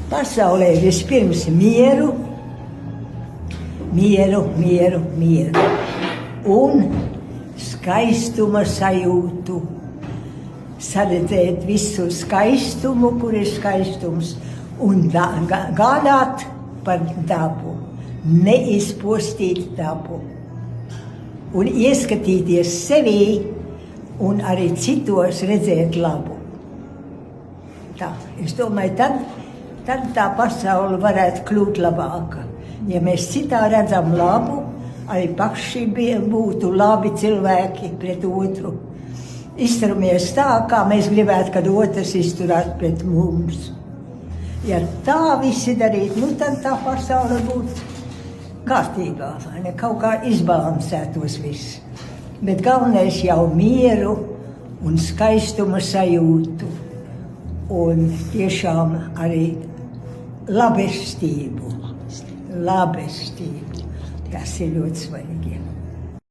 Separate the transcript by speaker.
Speaker 1: Pasaulē vispirms mieru, un skaistuma sajūtu. Saredzēt visu skaistumu, kur ir skaistums, un gādāt par dabu, neizpostīt dabu. Un ieskatīties sevī un arī citos redzēt labu. Tā, es domāju, tad tā pasaule varētu kļūt labāka. Ja mēs citā redzam labu, arī paši būtu labi cilvēki pret otru. Izturamies tā, kā mēs gribētu, kad otrs izturētu pret mums. Ja tā visi darītu, tad tā pasaule būtu kārtībā, vai ne? Kaut kā izbalansētos viss. Bet galvenais jau mieru un skaistuma sajūtu un tiešām arī labestību. Tas ir ļoti svarīgi.